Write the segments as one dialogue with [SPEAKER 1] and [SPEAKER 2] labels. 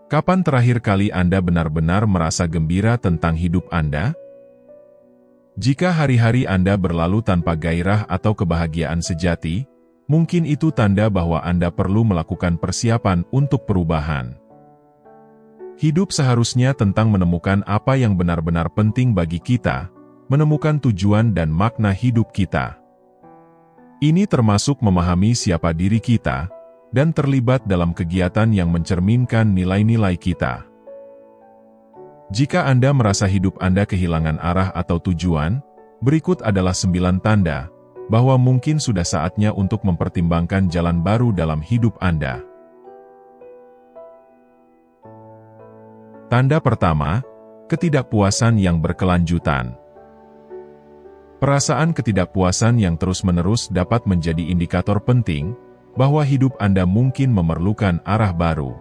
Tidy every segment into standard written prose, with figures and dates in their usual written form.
[SPEAKER 1] Kapan terakhir kali Anda benar-benar merasa gembira tentang hidup Anda? Jika hari-hari Anda berlalu tanpa gairah atau kebahagiaan sejati, mungkin itu tanda bahwa Anda perlu melakukan persiapan untuk perubahan. Hidup seharusnya tentang menemukan apa yang benar-benar penting bagi kita, menemukan tujuan dan makna hidup kita. Ini termasuk memahami siapa diri kita, dan terlibat dalam kegiatan yang mencerminkan nilai-nilai kita. Jika Anda merasa hidup Anda kehilangan arah atau tujuan, berikut adalah 9 tanda bahwa mungkin sudah saatnya untuk mempertimbangkan jalan baru dalam hidup Anda. Tanda pertama, ketidakpuasan yang berkelanjutan. Perasaan ketidakpuasan yang terus-menerus dapat menjadi indikator penting bahwa hidup Anda mungkin memerlukan arah baru.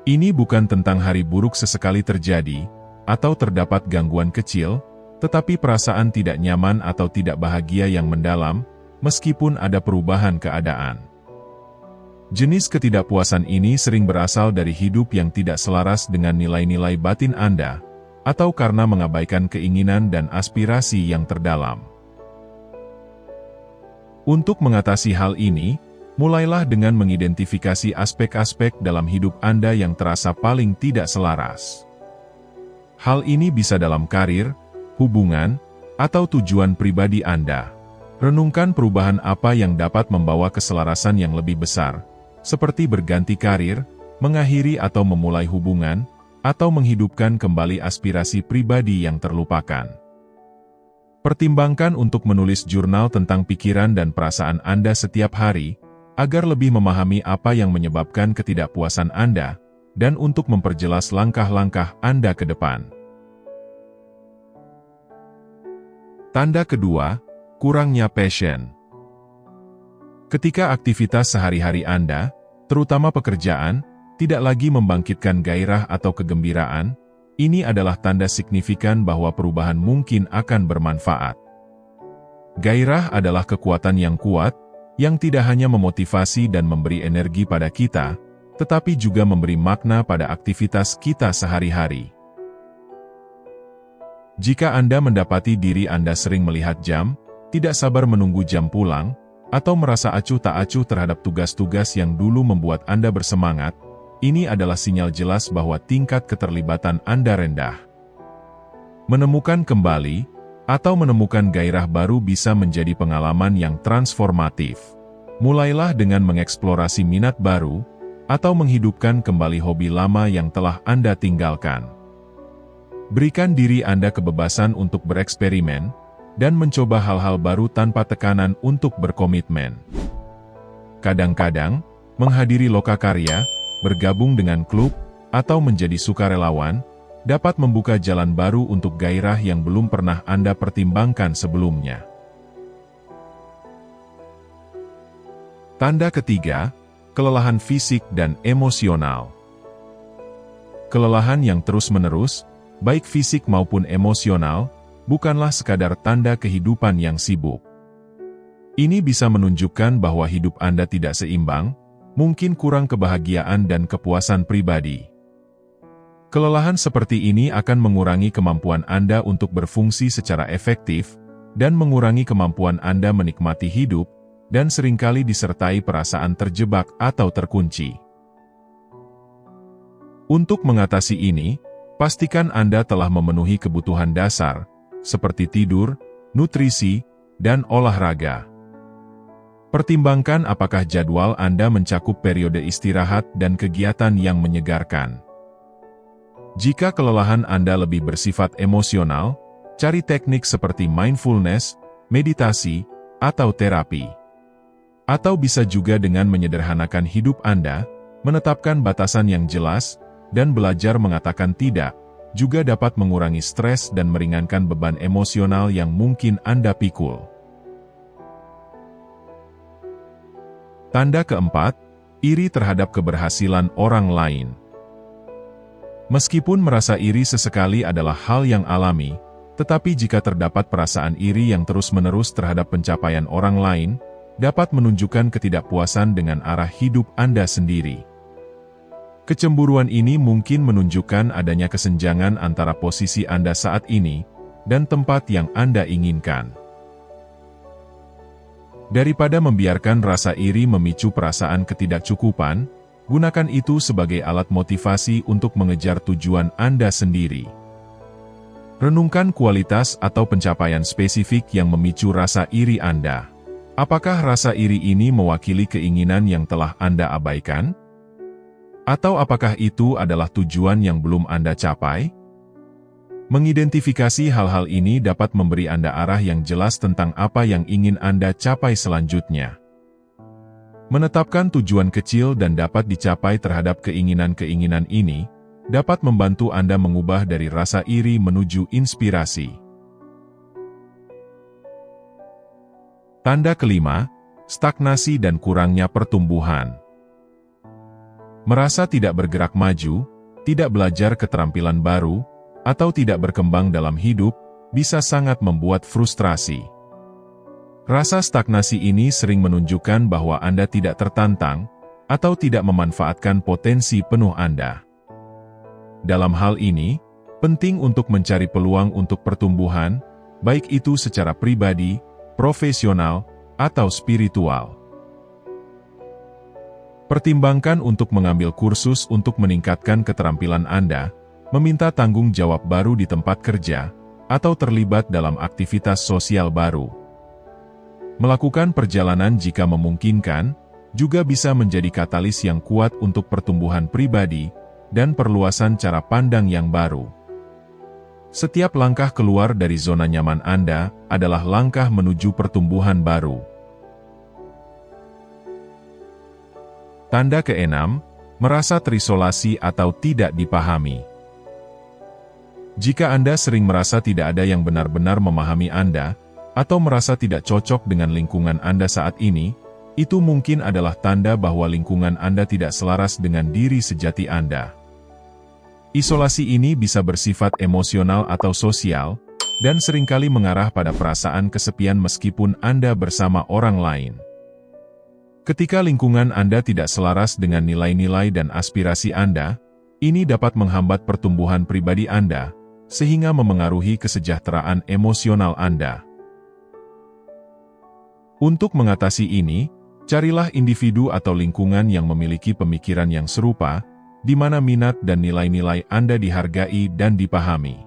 [SPEAKER 1] Ini bukan tentang hari buruk sesekali terjadi, atau terdapat gangguan kecil, tetapi perasaan tidak nyaman atau tidak bahagia yang mendalam, meskipun ada perubahan keadaan. Jenis ketidakpuasan ini sering berasal dari hidup yang tidak selaras dengan nilai-nilai batin Anda, atau karena mengabaikan keinginan dan aspirasi yang terdalam. Untuk mengatasi hal ini, mulailah dengan mengidentifikasi aspek-aspek dalam hidup Anda yang terasa paling tidak selaras. Hal ini bisa dalam karir, hubungan, atau tujuan pribadi Anda. Renungkan perubahan apa yang dapat membawa keselarasan yang lebih besar, seperti berganti karir, mengakhiri atau memulai hubungan, atau menghidupkan kembali aspirasi pribadi yang terlupakan. Pertimbangkan untuk menulis jurnal tentang pikiran dan perasaan Anda setiap hari, agar lebih memahami apa yang menyebabkan ketidakpuasan Anda, dan untuk memperjelas langkah-langkah Anda ke depan. Tanda kedua, kurangnya passion. Ketika aktivitas sehari-hari Anda, terutama pekerjaan, tidak lagi membangkitkan gairah atau kegembiraan, ini adalah tanda signifikan bahwa perubahan mungkin akan bermanfaat. Gairah adalah kekuatan yang kuat, yang tidak hanya memotivasi dan memberi energi pada kita, tetapi juga memberi makna pada aktivitas kita sehari-hari. Jika Anda mendapati diri Anda sering melihat jam, tidak sabar menunggu jam pulang, atau merasa acuh tak acuh terhadap tugas-tugas yang dulu membuat Anda bersemangat, ini adalah sinyal jelas bahwa tingkat keterlibatan Anda rendah. Menemukan kembali, atau menemukan gairah baru bisa menjadi pengalaman yang transformatif. Mulailah dengan mengeksplorasi minat baru, atau menghidupkan kembali hobi lama yang telah Anda tinggalkan. Berikan diri Anda kebebasan untuk bereksperimen, dan mencoba hal-hal baru tanpa tekanan untuk berkomitmen. Kadang-kadang, menghadiri lokakarya, bergabung dengan klub, atau menjadi sukarelawan, dapat membuka jalan baru untuk gairah yang belum pernah Anda pertimbangkan sebelumnya. Tanda ketiga, kelelahan fisik dan emosional. Kelelahan yang terus-menerus, baik fisik maupun emosional, bukanlah sekadar tanda kehidupan yang sibuk. Ini bisa menunjukkan bahwa hidup Anda tidak seimbang, mungkin kurang kebahagiaan dan kepuasan pribadi. Kelelahan seperti ini akan mengurangi kemampuan Anda untuk berfungsi secara efektif, dan mengurangi kemampuan Anda menikmati hidup, dan seringkali disertai perasaan terjebak atau terkunci. Untuk mengatasi ini, pastikan Anda telah memenuhi kebutuhan dasar, seperti tidur, nutrisi, dan olahraga. Pertimbangkan apakah jadwal Anda mencakup periode istirahat dan kegiatan yang menyegarkan. Jika kelelahan Anda lebih bersifat emosional, cari teknik seperti mindfulness, meditasi, atau terapi. Atau bisa juga dengan menyederhanakan hidup Anda, menetapkan batasan yang jelas, dan belajar mengatakan tidak, juga dapat mengurangi stres dan meringankan beban emosional yang mungkin Anda pikul. Tanda keempat, iri terhadap keberhasilan orang lain. Meskipun merasa iri sesekali adalah hal yang alami, tetapi jika terdapat perasaan iri yang terus-menerus terhadap pencapaian orang lain, dapat menunjukkan ketidakpuasan dengan arah hidup Anda sendiri. Kecemburuan ini mungkin menunjukkan adanya kesenjangan antara posisi Anda saat ini dan tempat yang Anda inginkan. Daripada membiarkan rasa iri memicu perasaan ketidakcukupan, gunakan itu sebagai alat motivasi untuk mengejar tujuan Anda sendiri. Renungkan kualitas atau pencapaian spesifik yang memicu rasa iri Anda. Apakah rasa iri ini mewakili keinginan yang telah Anda abaikan? Atau apakah itu adalah tujuan yang belum Anda capai? Mengidentifikasi hal-hal ini dapat memberi Anda arah yang jelas tentang apa yang ingin Anda capai selanjutnya. Menetapkan tujuan kecil dan dapat dicapai terhadap keinginan-keinginan ini, dapat membantu Anda mengubah dari rasa iri menuju inspirasi. Tanda kelima, stagnasi dan kurangnya pertumbuhan. Merasa tidak bergerak maju, tidak belajar keterampilan baru, atau tidak berkembang dalam hidup, bisa sangat membuat frustrasi. Rasa stagnasi ini sering menunjukkan bahwa Anda tidak tertantang, atau tidak memanfaatkan potensi penuh Anda. Dalam hal ini, penting untuk mencari peluang untuk pertumbuhan, baik itu secara pribadi, profesional, atau spiritual. Pertimbangkan untuk mengambil kursus untuk meningkatkan keterampilan Anda, meminta tanggung jawab baru di tempat kerja, atau terlibat dalam aktivitas sosial baru. Melakukan perjalanan jika memungkinkan, juga bisa menjadi katalis yang kuat untuk pertumbuhan pribadi, dan perluasan cara pandang yang baru. Setiap langkah keluar dari zona nyaman Anda adalah langkah menuju pertumbuhan baru. Tanda keenam, merasa terisolasi atau tidak dipahami. Jika Anda sering merasa tidak ada yang benar-benar memahami Anda, atau merasa tidak cocok dengan lingkungan Anda saat ini, itu mungkin adalah tanda bahwa lingkungan Anda tidak selaras dengan diri sejati Anda. Isolasi ini bisa bersifat emosional atau sosial, dan seringkali mengarah pada perasaan kesepian meskipun Anda bersama orang lain. Ketika lingkungan Anda tidak selaras dengan nilai-nilai dan aspirasi Anda, ini dapat menghambat pertumbuhan pribadi Anda, sehingga memengaruhi kesejahteraan emosional Anda. Untuk mengatasi ini, carilah individu atau lingkungan yang memiliki pemikiran yang serupa, di mana minat dan nilai-nilai Anda dihargai dan dipahami.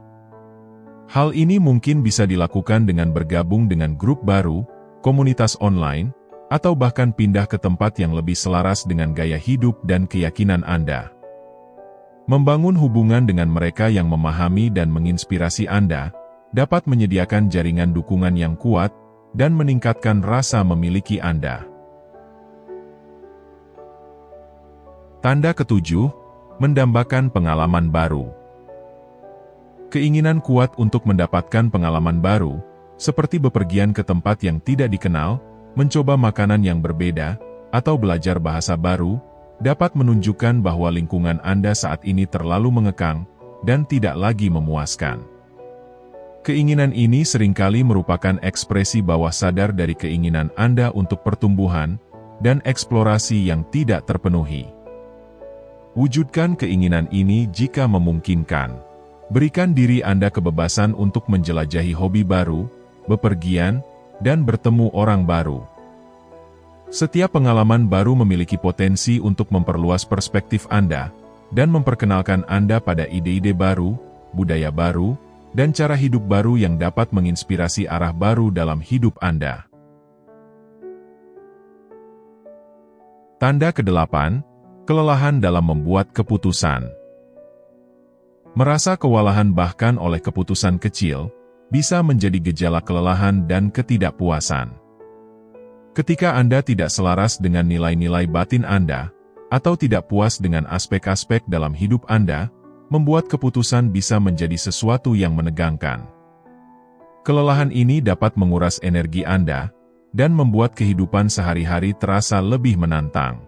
[SPEAKER 1] Hal ini mungkin bisa dilakukan dengan bergabung dengan grup baru, komunitas online, atau bahkan pindah ke tempat yang lebih selaras dengan gaya hidup dan keyakinan Anda. Membangun hubungan dengan mereka yang memahami dan menginspirasi Anda, dapat menyediakan jaringan dukungan yang kuat, dan meningkatkan rasa memiliki Anda. Tanda ketujuh, mendambakan pengalaman baru. Keinginan kuat untuk mendapatkan pengalaman baru, seperti bepergian ke tempat yang tidak dikenal, mencoba makanan yang berbeda, atau belajar bahasa baru, dapat menunjukkan bahwa lingkungan Anda saat ini terlalu mengekang, dan tidak lagi memuaskan. Keinginan ini seringkali merupakan ekspresi bawah sadar dari keinginan Anda untuk pertumbuhan, dan eksplorasi yang tidak terpenuhi. Wujudkan keinginan ini jika memungkinkan. Berikan diri Anda kebebasan untuk menjelajahi hobi baru, bepergian, dan bertemu orang baru. Setiap pengalaman baru memiliki potensi untuk memperluas perspektif Anda, dan memperkenalkan Anda pada ide-ide baru, budaya baru, dan cara hidup baru yang dapat menginspirasi arah baru dalam hidup Anda. Tanda ke-8, kelelahan dalam membuat keputusan. Merasa kewalahan bahkan oleh keputusan kecil, bisa menjadi gejala kelelahan dan ketidakpuasan. Ketika Anda tidak selaras dengan nilai-nilai batin Anda, atau tidak puas dengan aspek-aspek dalam hidup Anda, membuat keputusan bisa menjadi sesuatu yang menegangkan. Kelelahan ini dapat menguras energi Anda, dan membuat kehidupan sehari-hari terasa lebih menantang.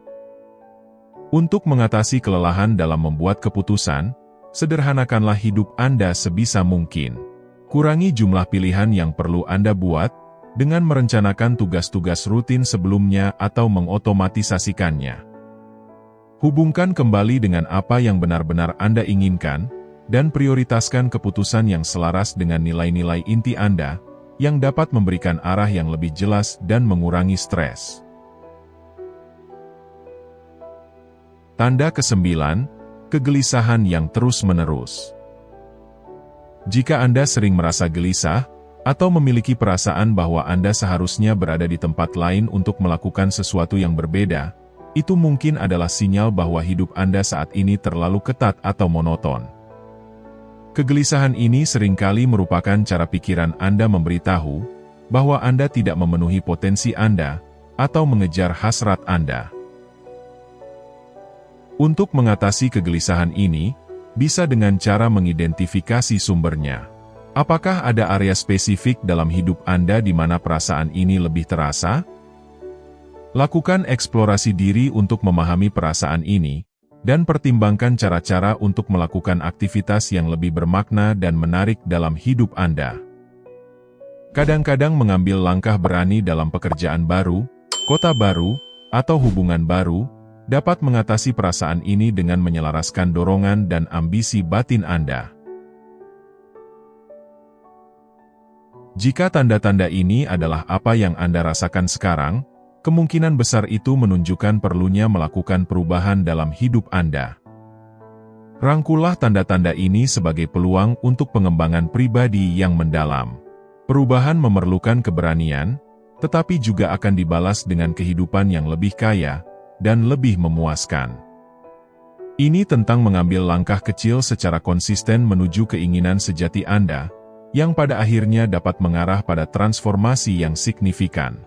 [SPEAKER 1] Untuk mengatasi kelelahan dalam membuat keputusan, sederhanakanlah hidup Anda sebisa mungkin. Kurangi jumlah pilihan yang perlu Anda buat, dengan merencanakan tugas-tugas rutin sebelumnya atau mengotomatisasikannya. Hubungkan kembali dengan apa yang benar-benar Anda inginkan, dan prioritaskan keputusan yang selaras dengan nilai-nilai inti Anda, yang dapat memberikan arah yang lebih jelas dan mengurangi stres. Tanda ke-9, kegelisahan yang terus-menerus. Jika Anda sering merasa gelisah, atau memiliki perasaan bahwa Anda seharusnya berada di tempat lain untuk melakukan sesuatu yang berbeda, itu mungkin adalah sinyal bahwa hidup Anda saat ini terlalu ketat atau monoton. Kegelisahan ini seringkali merupakan cara pikiran Anda memberitahu bahwa Anda tidak memenuhi potensi Anda atau mengejar hasrat Anda. Untuk mengatasi kegelisahan ini, bisa dengan cara mengidentifikasi sumbernya. Apakah ada area spesifik dalam hidup Anda di mana perasaan ini lebih terasa? Lakukan eksplorasi diri untuk memahami perasaan ini, dan pertimbangkan cara-cara untuk melakukan aktivitas yang lebih bermakna dan menarik dalam hidup Anda. Kadang-kadang mengambil langkah berani dalam pekerjaan baru, kota baru, atau hubungan baru, dapat mengatasi perasaan ini dengan menyelaraskan dorongan dan ambisi batin Anda. Jika tanda-tanda ini adalah apa yang Anda rasakan sekarang, kemungkinan besar itu menunjukkan perlunya melakukan perubahan dalam hidup Anda. Rangkulah tanda-tanda ini sebagai peluang untuk pengembangan pribadi yang mendalam. Perubahan memerlukan keberanian, tetapi juga akan dibalas dengan kehidupan yang lebih kaya dan lebih memuaskan. Ini tentang mengambil langkah kecil secara konsisten menuju keinginan sejati Anda, yang pada akhirnya dapat mengarah pada transformasi yang signifikan.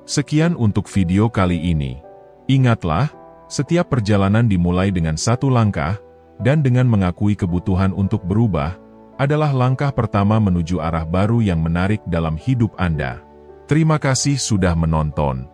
[SPEAKER 1] Sekian untuk video kali ini. Ingatlah, setiap perjalanan dimulai dengan satu langkah, dan dengan mengakui kebutuhan untuk berubah, adalah langkah pertama menuju arah baru yang menarik dalam hidup Anda. Terima kasih sudah menonton.